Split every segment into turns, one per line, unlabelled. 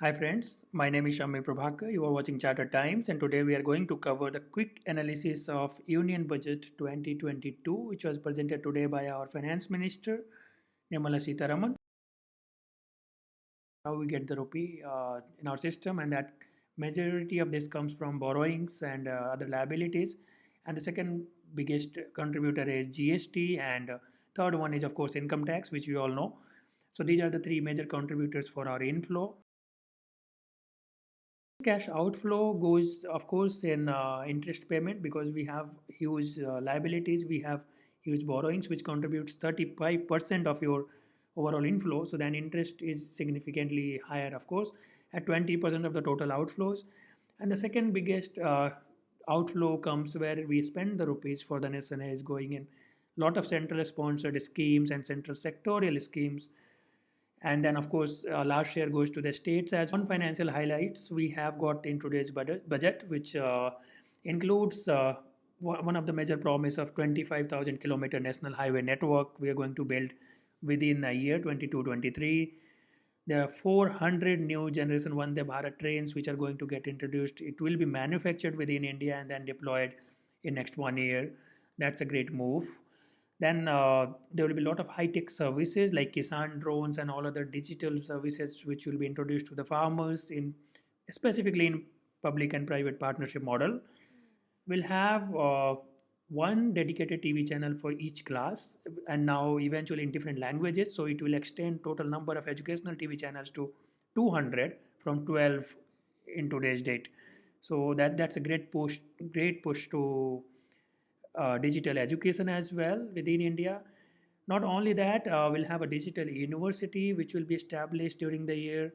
Hi friends, my name is Shammi Prabhakar. You are watching Charter Times, and today we are going to cover the quick analysis of Union Budget 2022, which was presented today by our Finance Minister Nirmala Sitharaman. How we get the rupee in our system, and that majority of this comes from borrowings and other liabilities. And the second biggest contributor is GST, and third one is of course income tax, which we all know. So these are the three major contributors for our inflow. Cash outflow goes, of course, in interest payment because we have huge liabilities, we have huge borrowings, which contributes 35% of your overall inflow. So then interest is significantly higher, of course, at 20% of the total outflows. And the second biggest outflow comes where we spend the rupees for the nation is going in lot of central sponsored schemes and central sectorial schemes, and then of course last share goes to the states. As one financial highlights we have got in today's budget, which includes one of the major promise of 25,000 kilometer national highway network we are going to build within a year 22-23. There are 400 new generation Vande Bharat trains which are going to get introduced. It will be manufactured within India and then deployed in next 1 year. That's a great move. Then there will be a lot of high-tech services like Kisan drones and all other digital services which will be introduced to the farmers in specifically in public and private partnership model. We'll have one dedicated TV channel for each class, and now eventually in different languages. So it will extend total number of educational TV channels to 200 from 12 in today's date. So that's a great push to digital education as well within India. Not only that, we'll have a digital university which will be established during the year.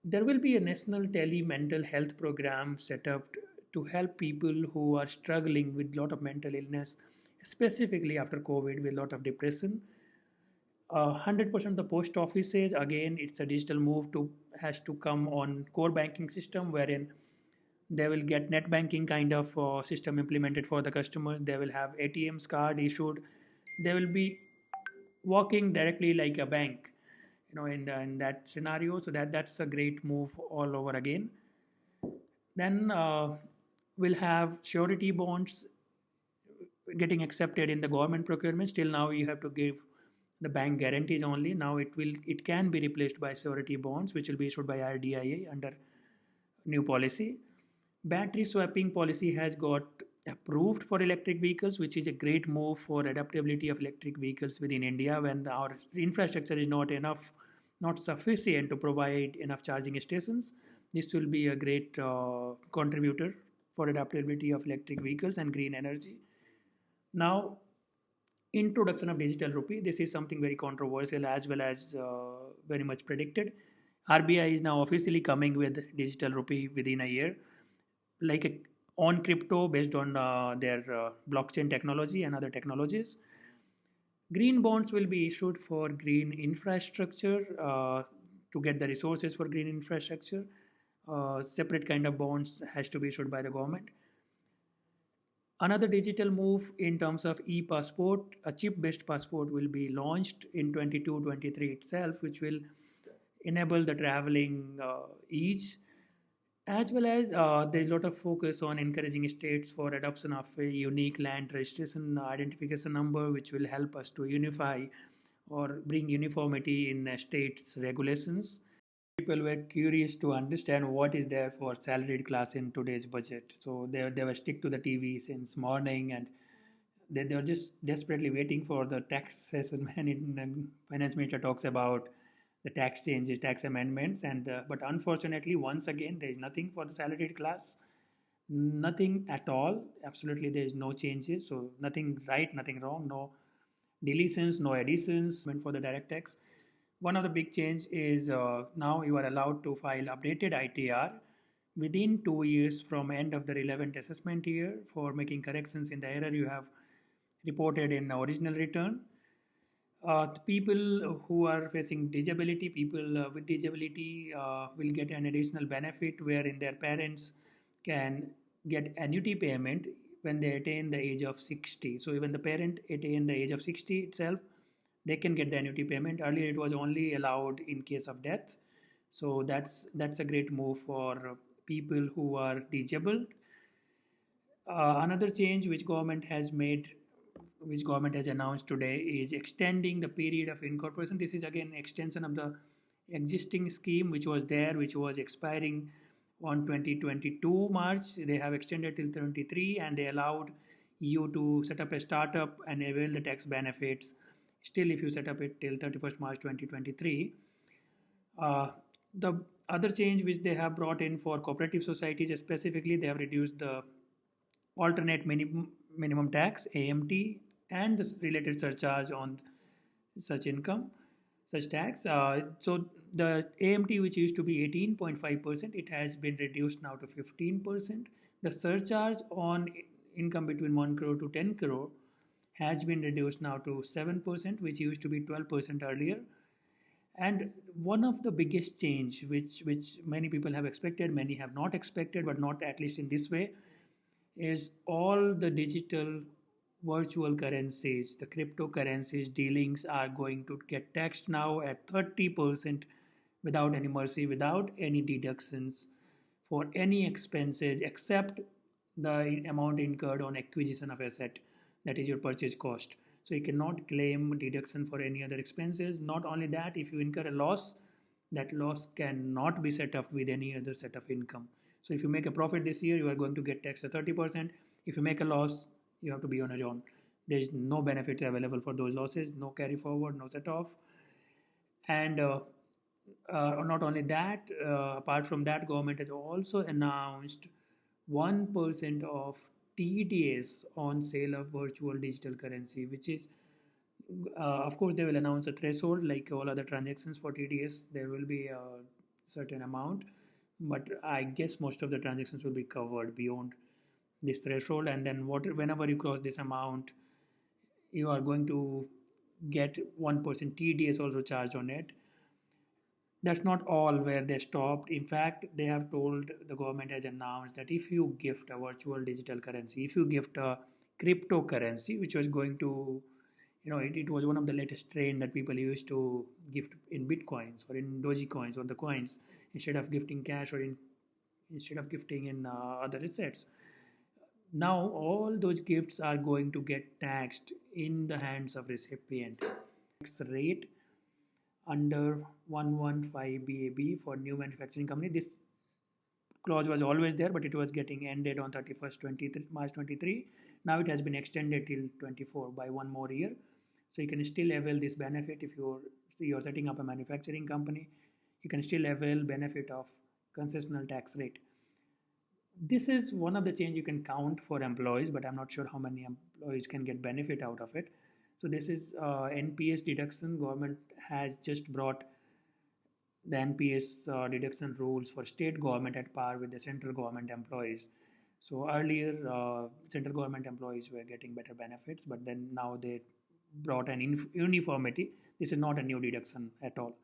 There will be a national tele mental health program set up to help people who are struggling with a lot of mental illness, specifically after COVID with a lot of depression. 100% of the post offices, again, it's a digital move to has to come on core banking system wherein they will get net banking kind of system implemented for the customers. They will have ATMs card issued. They will be working directly like a bank, in that scenario. So that's a great move all over again. Then we'll have surety bonds getting accepted in the government procurement. Still now you have to give the bank guarantees only. Now it can be replaced by surety bonds, which will be issued by RDIA under new policy. Battery swapping policy has got approved for electric vehicles, which is a great move for adaptability of electric vehicles within India when our infrastructure is not enough, not sufficient to provide enough charging stations. This will be a great contributor for adaptability of electric vehicles and green energy. Now, introduction of digital rupee. This is something very controversial as well as very much predicted. RBI is now officially coming with digital rupee within a year, like on crypto based on their blockchain technology and other technologies. Green bonds will be issued for green infrastructure to get the resources for green infrastructure. Separate kind of bonds has to be issued by the government. Another digital move in terms of e-passport, a chip-based passport will be launched in 22-23 itself, which will enable the traveling ease, as well as there's a lot of focus on encouraging states for adoption of a unique land registration identification number, which will help us to unify or bring uniformity in states' regulations. People were curious to understand what is there for salaried class in today's budget. So they were stick to the TV since morning, and they were just desperately waiting for the tax session when finance minister talks about the tax changes, tax amendments, and but unfortunately, once again, there is nothing for the salaried class, nothing at all. Absolutely, there is no changes. So nothing right, nothing wrong, no deletions, no additions. And for the direct tax, one of the big change is now you are allowed to file updated ITR within 2 years from end of the relevant assessment year for making corrections in the error you have reported in original return. The people who are facing disability, people with disability will get an additional benefit wherein their parents can get annuity payment when they attain the age of 60. So even the parent attain the age of 60 itself, they can get the annuity payment. Earlier it was only allowed in case of death. So that's a great move for people who are disabled. Another change which government has made, which government has announced today, is extending the period of incorporation. This is again extension of the existing scheme which was there, which was expiring on 2022 March. They have extended till 23, and they allowed you to set up a startup and avail the tax benefits. Still, if you set up it till 31st March 2023. The other change which they have brought in for cooperative societies specifically, they have reduced the alternate minimum tax (AMT) and the related surcharge on such income, such tax. So the AMT, which used to be 18.5%, it has been reduced now to 15%. The surcharge on income between 1 crore to 10 crore has been reduced now to 7%, which used to be 12% earlier. And one of the biggest change, which many people have expected, many have not expected, but not at least in this way, is all the digital virtual currencies, the cryptocurrencies dealings are going to get taxed now at 30% without any mercy, without any deductions for any expenses except the amount incurred on acquisition of asset, that is your purchase cost. So you cannot claim deduction for any other expenses. Not only that, if you incur a loss, that loss cannot be set off with any other set of income. So if you make a profit this year, you are going to get taxed at 30%. If you make a loss, you have to be on your own. There is no benefits available for those losses, no carry forward, no set off. And not only that, apart from that, government has also announced 1% of TDS on sale of virtual digital currency, which is, of course, they will announce a threshold like all other transactions for TDS. There will be a certain amount, but I guess most of the transactions will be covered beyond this threshold. And then whenever you cross this amount, you are going to get 1% TDS also charged on it. That's not all where they stopped. In fact, they have told, the government has announced that if you gift a virtual digital currency, if you gift a cryptocurrency, which was going to, it was one of the latest trend that people used to gift in bitcoins or in doji coins or the coins instead of gifting cash or instead of gifting in other assets. Now all those gifts are going to get taxed in the hands of recipient. Tax rate under 115 BAB for new manufacturing company. This clause was always there, but it was getting ended on 31st March 23. Now it has been extended till 24 by one more year. So you can still avail this benefit if you're setting up a manufacturing company. You can still avail benefit of concessional tax rate. This is one of the change you can count for employees, but I'm not sure how many employees can get benefit out of it. So this is NPS deduction. Government has just brought the NPS deduction rules for state government at par with the central government employees. So earlier, central government employees were getting better benefits, but then now they brought an uniformity. This is not a new deduction at all.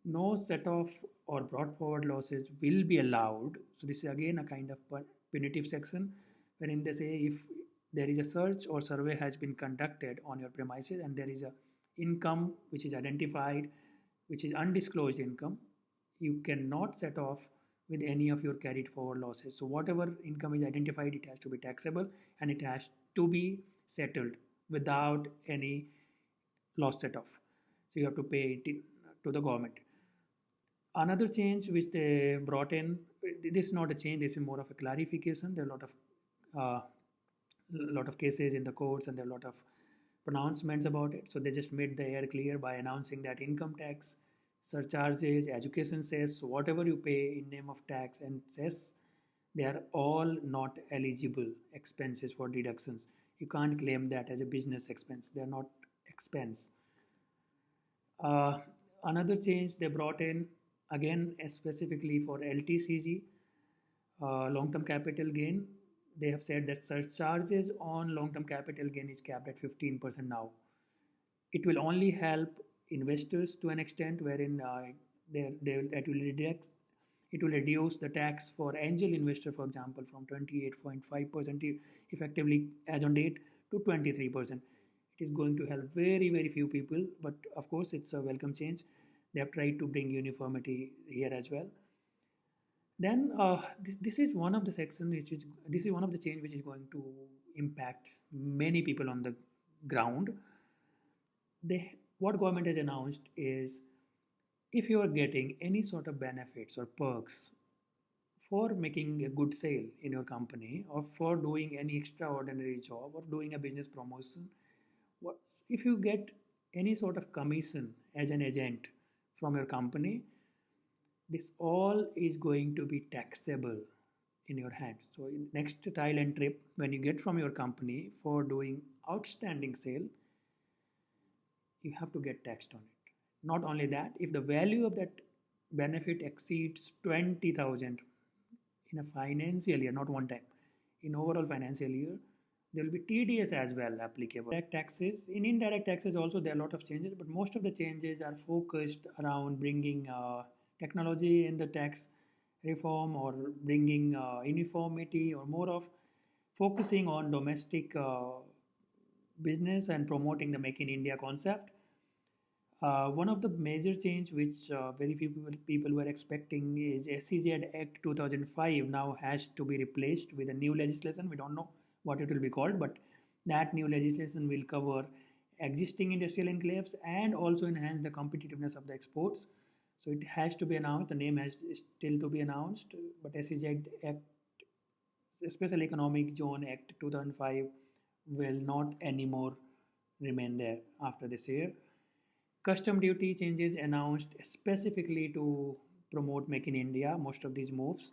No set off or brought forward losses will be allowed. So this is again a kind of punitive section wherein they say if there is a search or survey has been conducted on your premises and there is a income which is identified, which is undisclosed income, you cannot set off with any of your carried forward losses. So whatever income is identified, it has to be taxable and it has to be settled without any loss set off. So you have to pay it to the government. Another change which they brought in, this is not a change, this is more of a clarification. There are a lot of cases in the courts and there are a lot of pronouncements about it. So they just made the air clear by announcing that income tax, surcharges, education cess, so whatever you pay in name of tax and cess, they are all not eligible expenses for deductions. You can't claim that as a business expense. They are not expense. Uh, Another change they brought in, again specifically for LTCG, long-term capital gain. They have said that surcharges on long-term capital gain is capped at 15% now. It will only help investors to an extent wherein it will reduce the tax for angel investor, for example, from 28.5% effectively as on date to 23%. It is going to help very, very few people, but of course it's a welcome change. They have tried to bring uniformity here as well. Then this is one of the section which is this is one of the change which is going to impact many people on the ground. They what government has announced is if you are getting any sort of benefits or perks for making a good sale in your company or for doing any extraordinary job or doing a business promotion, what if you get any sort of commission as an agent from your company, this all is going to be taxable in your hands. So in next Thailand trip, when you get from your company for doing outstanding sale, you have to get taxed on it. Not only that, if the value of that benefit exceeds 20,000 in a financial year, not one time, in overall financial year, there will be TDS as well applicable. Direct taxes, in indirect taxes also there are a lot of changes, but most of the changes are focused around bringing technology in the tax reform or bringing uniformity or more of focusing on domestic business and promoting the Make in India concept. One of the major change which very few people were expecting is SEZ Act 2005 now has to be replaced with a new legislation. We don't know what it will be called, but that new legislation will cover existing industrial enclaves and also enhance the competitiveness of the exports. So it has to be announced. The name has still to be announced, but SEZ Act, Special Economic Zone Act 2005, will not anymore remain there after this year. Custom duty changes announced specifically to promote Make in India, most of these moves.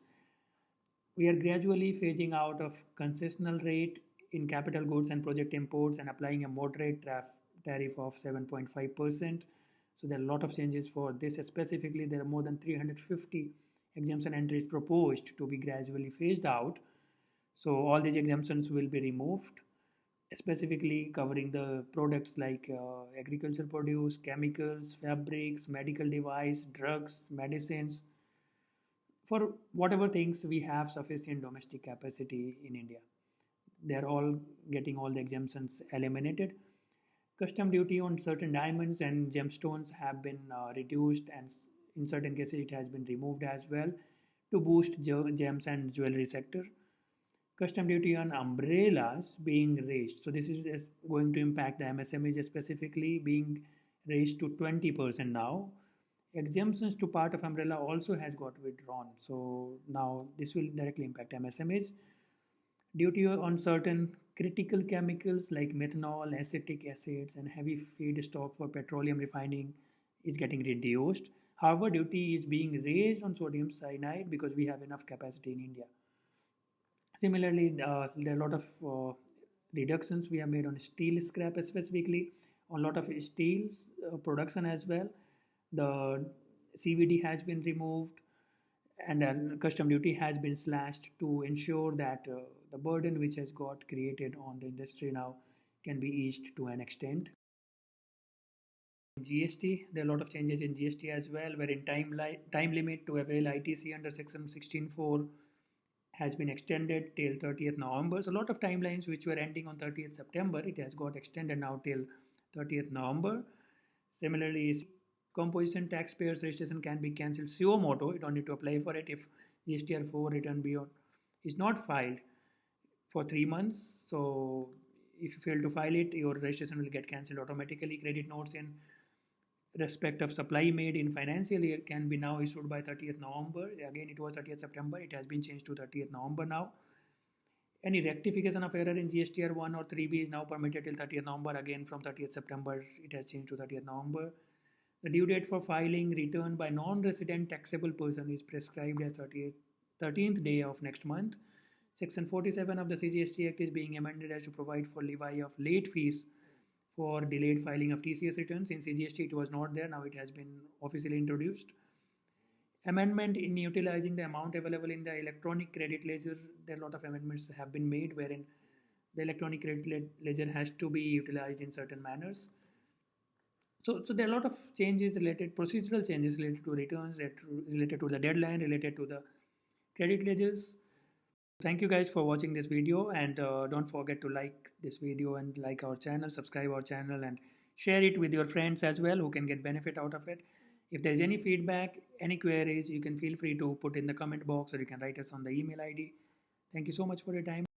We are gradually phasing out of concessional rate in capital goods and project imports and applying a moderate tariff of 7.5%. So there are a lot of changes for this. Specifically, there are more than 350 exemption entries proposed to be gradually phased out. So all these exemptions will be removed, specifically covering the products like agriculture produce, chemicals, fabrics, medical device, drugs, medicines, for whatever things we have sufficient domestic capacity in India. They're all getting all the exemptions eliminated. Custom duty on certain diamonds and gemstones have been reduced, and in certain cases it has been removed as well to boost gems and jewelry sector. Custom duty on umbrellas being raised. So this is going to impact the MSMEs specifically, being raised to 20% now. Exemptions to part of umbrella also has got withdrawn. So now this will directly impact MSMEs. Duty on certain critical chemicals like methanol, acetic acids, and heavy feedstock for petroleum refining is getting reduced. However, duty is being raised on sodium cyanide because we have enough capacity in India. Similarly, there are a lot of reductions we have made on steel scrap, specifically on a lot of steels production as well. The CVD has been removed, and then custom duty has been slashed to ensure that the burden which has got created on the industry now can be eased to an extent. GST, there are a lot of changes in GST as well, wherein time limit to avail ITC under Section 16(4) has been extended till 30th November. So a lot of timelines which were ending on 30th September, it has got extended now till 30th November. Similarly, composition taxpayers registration can be cancelled suo moto. You don't need to apply for it if GSTR 4 return beyond is not filed for 3 months. So if you fail to file it, your registration will get cancelled automatically. Credit notes in respect of supply made in financial year can be now issued by 30th November. Again, it was 30th September. It has been changed to 30th November now. Any rectification of error in GSTR 1 or 3B is now permitted till 30th November. Again, from 30th September, it has changed to 30th November. The due date for filing return by non-resident taxable person is prescribed as 13th day of next month. Section 47 of the CGST Act is being amended as to provide for levy of late fees for delayed filing of TCS returns. In CGST, it was not there. Now it has been officially introduced. Amendment in utilizing the amount available in the electronic credit ledger. There are a lot of amendments have been made wherein the electronic credit ledger has to be utilized in certain manners. So there are a lot of changes related, procedural changes related to returns, related to the deadline, related to the credit ledgers. Thank you guys for watching this video, and don't forget to like this video and like our channel, subscribe our channel, and share it with your friends as well who can get benefit out of it. If there is any feedback, any queries, you can feel free to put in the comment box or you can write us on the email ID. Thank you so much for your time.